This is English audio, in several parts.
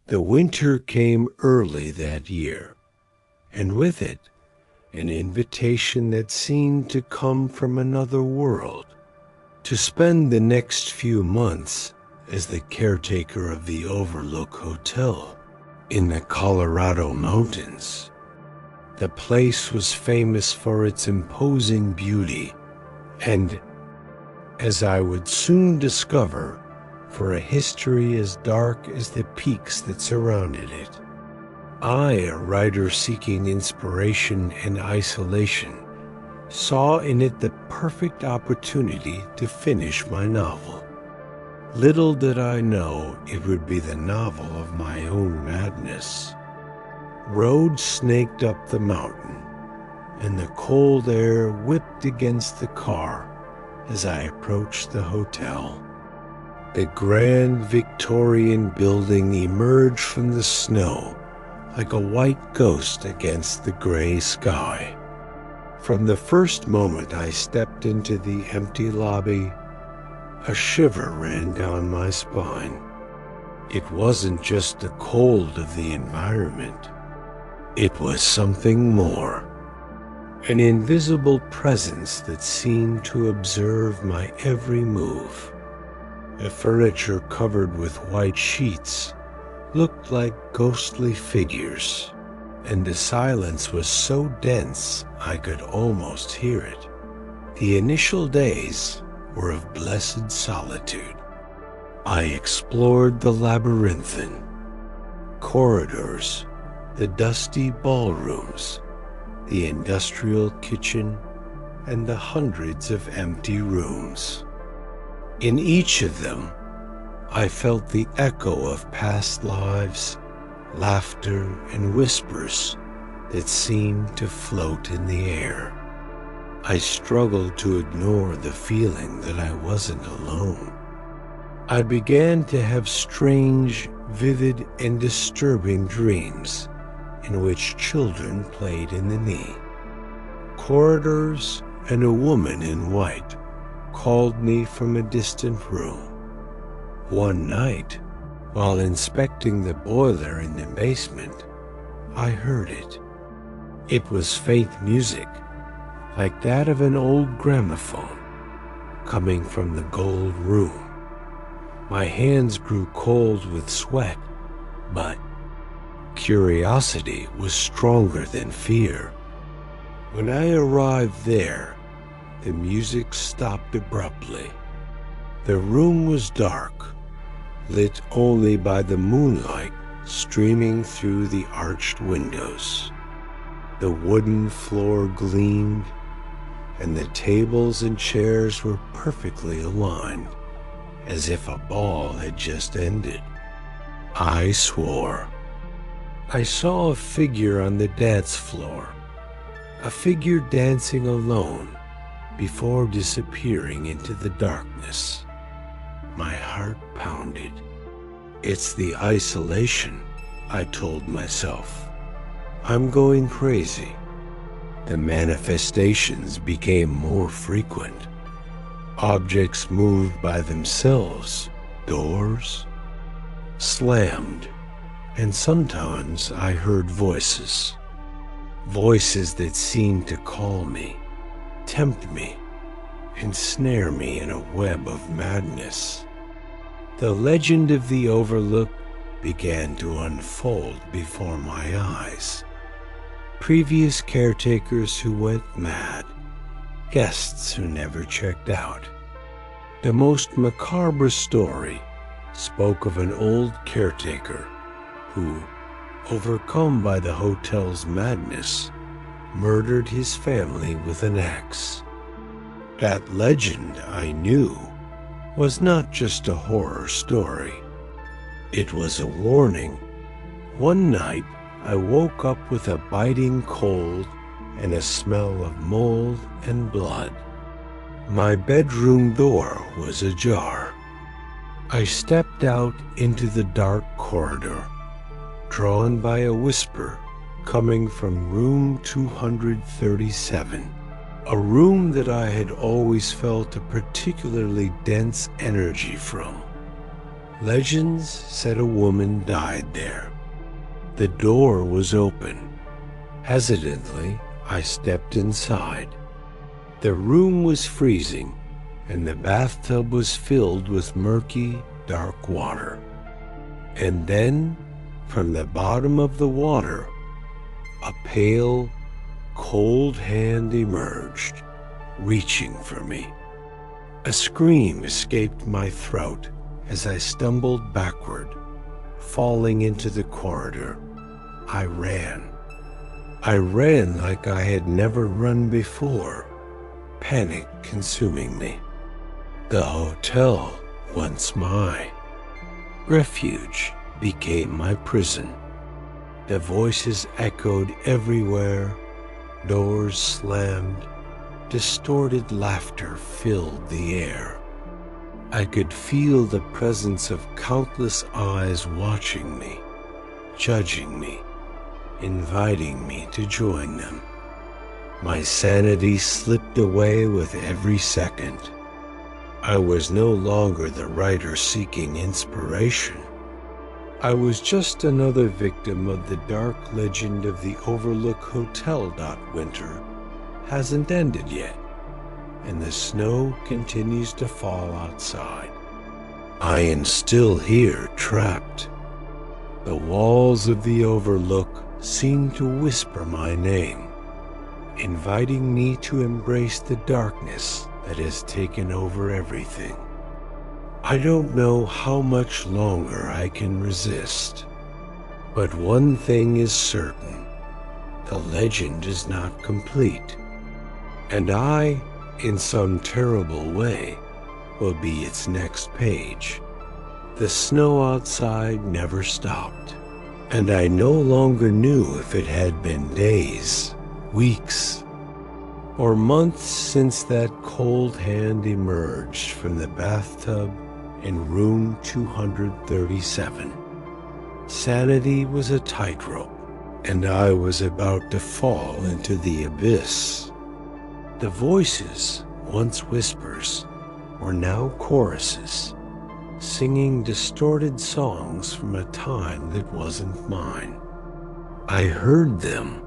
The winter came early that year, and with it, an invitation that seemed to come from another world, to spend the next few months as the caretaker of the Overlook Hotel in the Colorado mountains. The place was famous for its imposing beauty and, as I would soon discover, for a history as dark as the peaks that surrounded it. I, a writer seeking inspiration and isolation, saw in it the perfect opportunity to finish my novel. Little did I know it would be the novel of my own madness. Roads snaked up the mountain, and the cold air whipped against the car as I approached the hotel. The grand Victorian building emerged from the snow like a white ghost against the gray sky. From the first moment I stepped into the empty lobby, a shiver ran down my spine. It wasn't just the cold of the environment. It was something more. An invisible presence that seemed to observe my every move. The furniture covered with white sheets looked like ghostly figures, and the silence was so dense I could almost hear it. The initial days were of blessed solitude. I explored the labyrinthine corridors, the dusty ballrooms, the industrial kitchen, and the hundreds of empty rooms. In each of them, I felt the echo of past lives, laughter, and whispers that seemed to float in the air. I struggled to ignore the feeling that I wasn't alone. I began to have strange, vivid, and disturbing dreams in which children played in the knee. Corridors and a woman in white called me from a distant room. One night, while inspecting the boiler in the basement, I heard it. It was faint music, like that of an old gramophone, coming from the gold room. My hands grew cold with sweat, but curiosity was stronger than fear. When I arrived there, the music stopped abruptly. The room was dark, lit only by the moonlight streaming through the arched windows. The wooden floor gleamed, and the tables and chairs were perfectly aligned, as if a ball had just ended. I swore. I saw a figure on the dance floor, a figure dancing alone before disappearing into the darkness. My heart pounded. It's the isolation, I told myself. I'm going crazy. The manifestations became more frequent. Objects moved by themselves, doors slammed, and sometimes I heard voices. Voices that seemed to call me, tempt me, ensnare me in a web of madness. The legend of the Overlook began to unfold before my eyes. Previous caretakers who went mad, guests who never checked out. The most macabre story spoke of an old caretaker who, overcome by the hotel's madness, murdered his family with an axe. That legend, I knew, was not just a horror story. It was a warning. One night, I woke up with a biting cold and a smell of mold and blood. My bedroom door was ajar. I stepped out into the dark corridor, drawn by a whisper coming from room 237, a room that I had always felt a particularly dense energy from. Legends said a woman died there. The door was open. Hesitantly, I stepped inside. The room was freezing, and the bathtub was filled with murky, dark water. And then, from the bottom of the water, a pale, cold hand emerged, reaching for me. A scream escaped my throat as I stumbled backward, falling into the corridor. I ran. I ran like I had never run before, panic consuming me. The hotel, once my refuge, became my prison. The voices echoed everywhere, doors slammed, distorted laughter filled the air. I could feel the presence of countless eyes watching me, judging me, inviting me to join them. My sanity slipped away with every second. I was no longer the writer seeking inspiration. I was just another victim of the dark legend of the Overlook Hotel. Winter hasn't ended yet, and the snow continues to fall outside. I am still here, trapped. The walls of the Overlook seem to whisper my name, inviting me to embrace the darkness that has taken over everything. I don't know how much longer I can resist, but one thing is certain: the legend is not complete, and I, in some terrible way, will be its next page. The snow outside never stopped, and I no longer knew if it had been days, weeks, or months since that cold hand emerged from the bathtub in room 237. Sanity was a tightrope, and I was about to fall into the abyss. The voices, once whispers, were now choruses, singing distorted songs from a time that wasn't mine. I heard them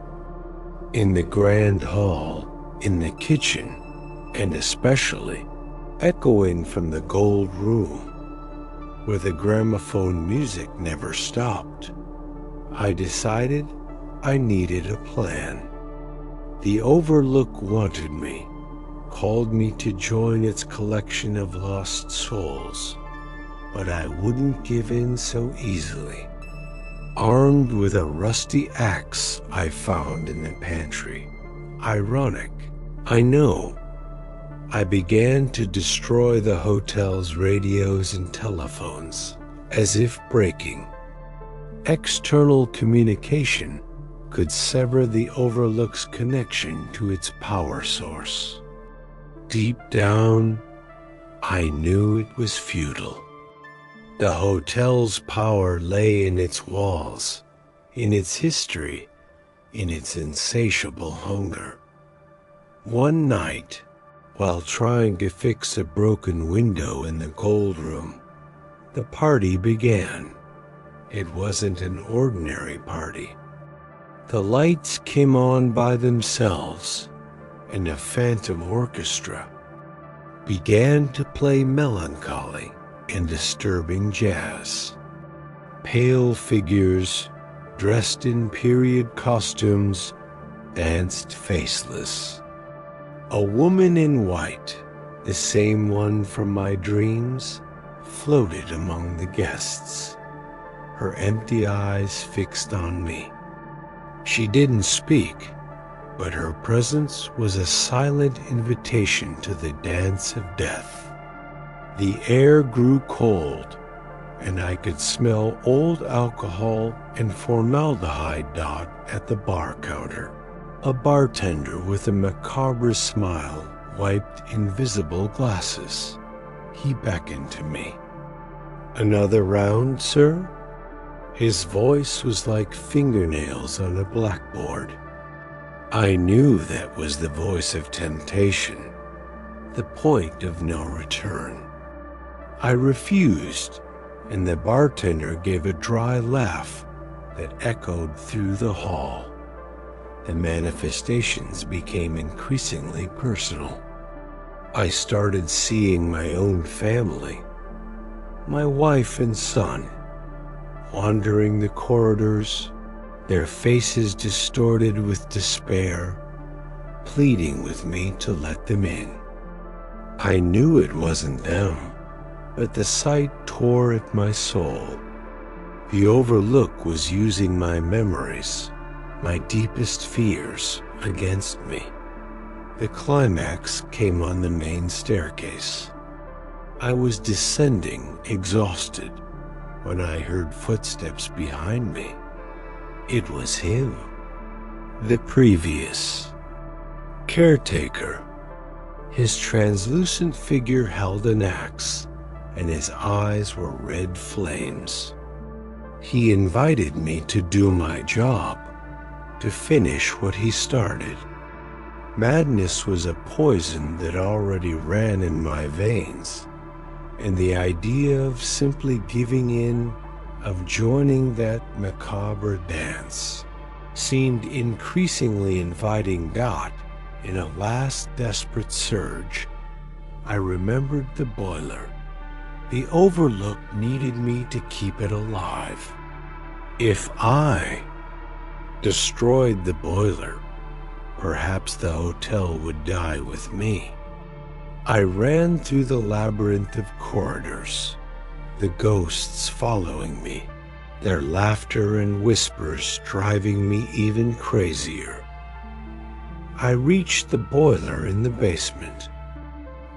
in the grand hall, in the kitchen, and especially echoing from the gold room, where the gramophone music never stopped. I decided I needed a plan. The Overlook wanted me, called me to join its collection of lost souls, but I wouldn't give in so easily. Armed with a rusty axe I found in the pantry, ironic, I know, I began to destroy the hotel's radios and telephones, as if breaking. External communication could sever the Overlook's connection to its power source. Deep down, I knew it was futile. The hotel's power lay in its walls, in its history, in its insatiable hunger. One night, while trying to fix a broken window in the cold room, the party began. It wasn't an ordinary party. The lights came on by themselves, and a phantom orchestra began to play melancholy and disturbing jazz. Pale figures, dressed in period costumes, danced faceless. A woman in white, the same one from my dreams, floated among the guests, her empty eyes fixed on me. She didn't speak, but her presence was a silent invitation to the dance of death. The air grew cold, and I could smell old alcohol and formaldehyde at the bar counter. A bartender with a macabre smile wiped invisible glasses. He beckoned to me. "Another round, sir?" His voice was like fingernails on a blackboard. I knew that was the voice of temptation, the point of no return. I refused, and the bartender gave a dry laugh that echoed through the hall. The manifestations became increasingly personal. I started seeing my own family, my wife and son, wandering the corridors, their faces distorted with despair, pleading with me to let them in. I knew it wasn't them, but the sight tore at my soul. The Overlook was using my memories, my deepest fears, against me. The climax came on the main staircase. I was descending, exhausted, when I heard footsteps behind me. It was him. The previous caretaker. His translucent figure held an axe, and his eyes were red flames. He invited me to do my job, to finish what he started. Madness was a poison that already ran in my veins, and the idea of simply giving in, of joining that macabre dance, seemed increasingly inviting God. In a last desperate surge, I remembered the boiler. The Overlook needed me to keep it alive. If I destroyed the boiler, perhaps the hotel would die with me. I ran through the labyrinth of corridors, the ghosts following me, their laughter and whispers driving me even crazier. I reached the boiler in the basement.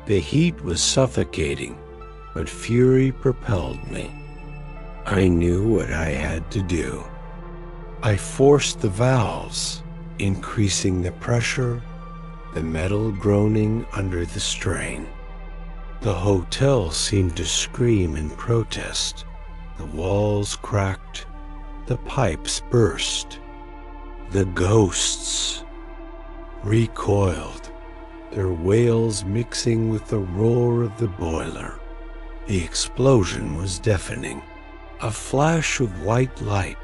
The heat was suffocating, but fury propelled me. I knew what I had to do. I forced the valves, increasing the pressure, the metal groaning under the strain. The hotel seemed to scream in protest. The walls cracked, the pipes burst. The ghosts recoiled, their wails mixing with the roar of the boiler. The explosion was deafening, a flash of white light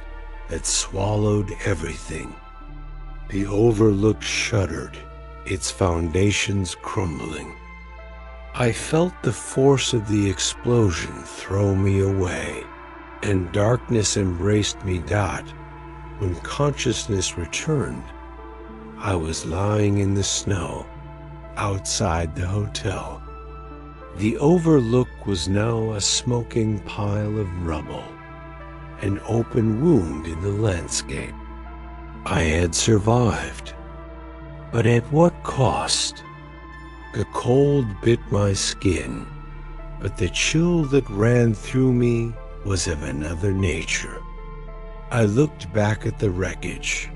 that swallowed everything. The Overlook shuddered, its foundations crumbling. I felt the force of the explosion throw me away, and darkness embraced me. When consciousness returned, I was lying in the snow outside the hotel. The Overlook was now a smoking pile of rubble, an open wound in the landscape. I had survived, but at what cost? The cold bit my skin, but the chill that ran through me was of another nature. I looked back at the wreckage,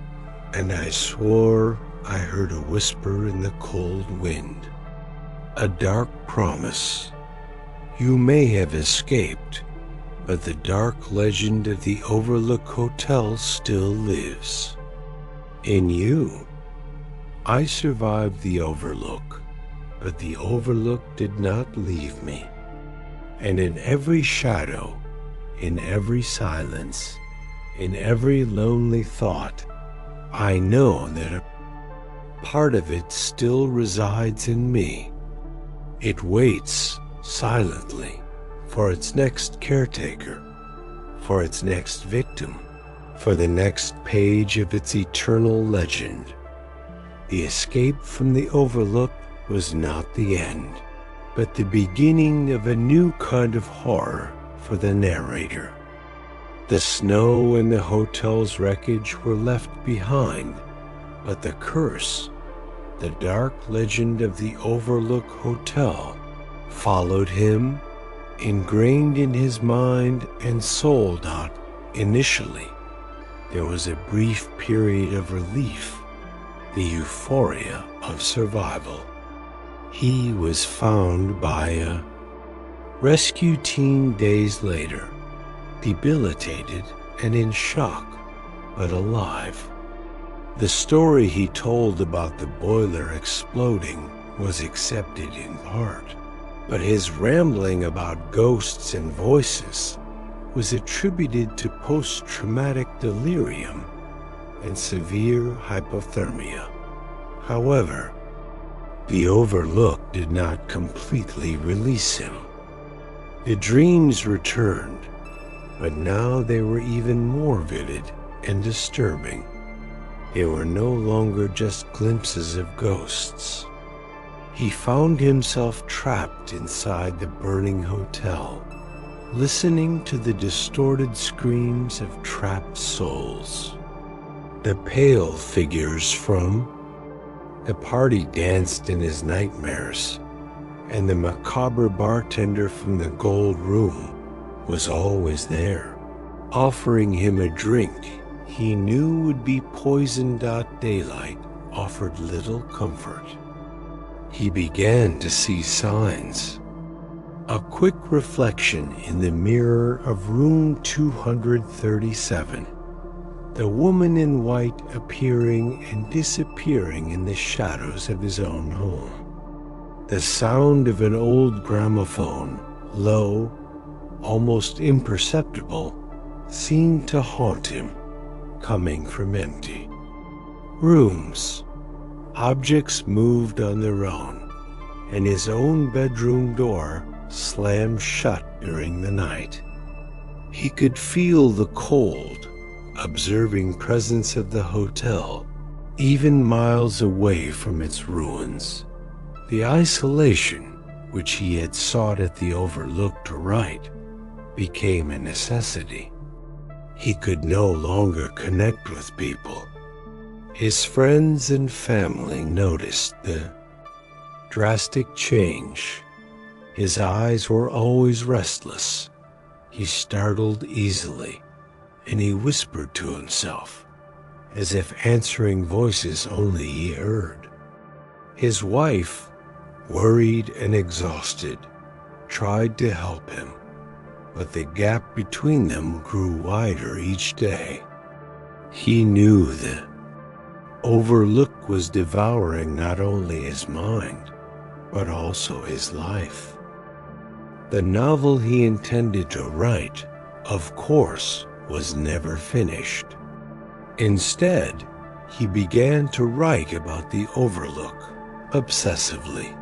and I swore I heard a whisper in the cold wind. A dark promise. You may have escaped, but the dark legend of the Overlook Hotel still lives. In you. I survived the Overlook, but the Overlook did not leave me. And in every shadow, in every silence, in every lonely thought, I know that a part of it still resides in me. It waits silently for its next caretaker, for its next victim, for the next page of its eternal legend. The escape from the Overlook was not the end, but the beginning of a new kind of horror for the narrator. The snow and the hotel's wreckage were left behind, but the curse, the dark legend of the Overlook Hotel, followed him, ingrained in his mind and soul. Initially, there was a brief period of relief, the euphoria of survival. He was found by a rescue team days later, debilitated and in shock, but alive. The story he told about the boiler exploding was accepted in part, but his rambling about ghosts and voices was attributed to post-traumatic delirium and severe hypothermia. However, the Overlook did not completely release him. The dreams returned, but now they were even more vivid and disturbing. They were no longer just glimpses of ghosts. He found himself trapped inside the burning hotel, listening to the distorted screams of trapped souls. The pale figures from the party danced in his nightmares, and the macabre bartender from the gold room was always there, offering him a drink he knew would be poisoned. Daylight offered little comfort. He began to see signs. A quick reflection in the mirror of room 237. The woman in white appearing and disappearing in the shadows of his own home. The sound of an old gramophone, low, almost imperceptible, seemed to haunt him, coming from empty rooms. Objects moved on their own, and his own bedroom door slammed shut during the night. He could feel the cold, observing presence of the hotel, even miles away from its ruins. The isolation, which he had sought at the Overlook to write, became a necessity. He could no longer connect with people. His friends and family noticed the drastic change. His eyes were always restless. He startled easily, and he whispered to himself, as if answering voices only he heard. His wife, worried and exhausted, tried to help him, but the gap between them grew wider each day. He knew the Overlook was devouring not only his mind, but also his life. The novel he intended to write, of course, was never finished. Instead, he began to write about the Overlook obsessively.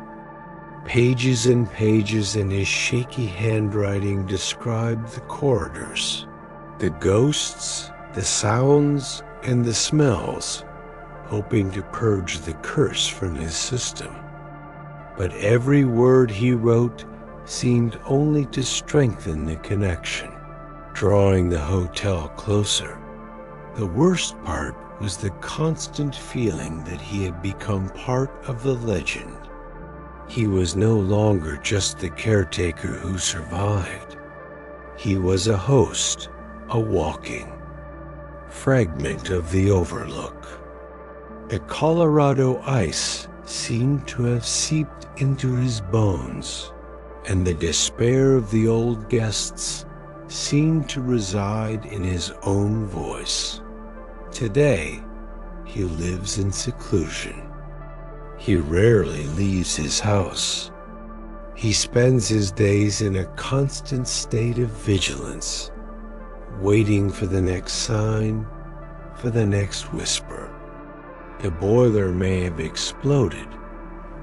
Pages and pages in his shaky handwriting described the corridors, the ghosts, the sounds, and the smells, hoping to purge the curse from his system. But every word he wrote seemed only to strengthen the connection, drawing the hotel closer. The worst part was the constant feeling that he had become part of the legend. He was no longer just the caretaker who survived. He was a host, a walking fragment of the Overlook. The Colorado ice seemed to have seeped into his bones, and the despair of the old guests seemed to reside in his own voice. Today, he lives in seclusion. He rarely leaves his house. He spends his days in a constant state of vigilance, waiting for the next sign, for the next whisper. The boiler may have exploded,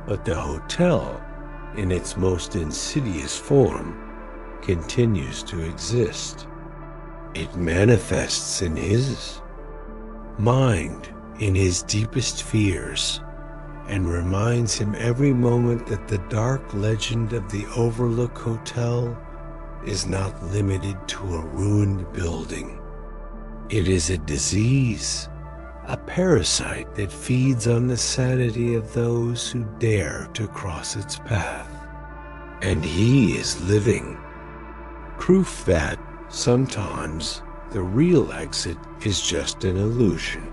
but the hotel, in its most insidious form, continues to exist. It manifests in his mind, in his deepest fears, and reminds him every moment that the dark legend of the Overlook Hotel is not limited to a ruined building. It is a disease, a parasite that feeds on the sanity of those who dare to cross its path. And he is living, proof that sometimes the real exit is just an illusion.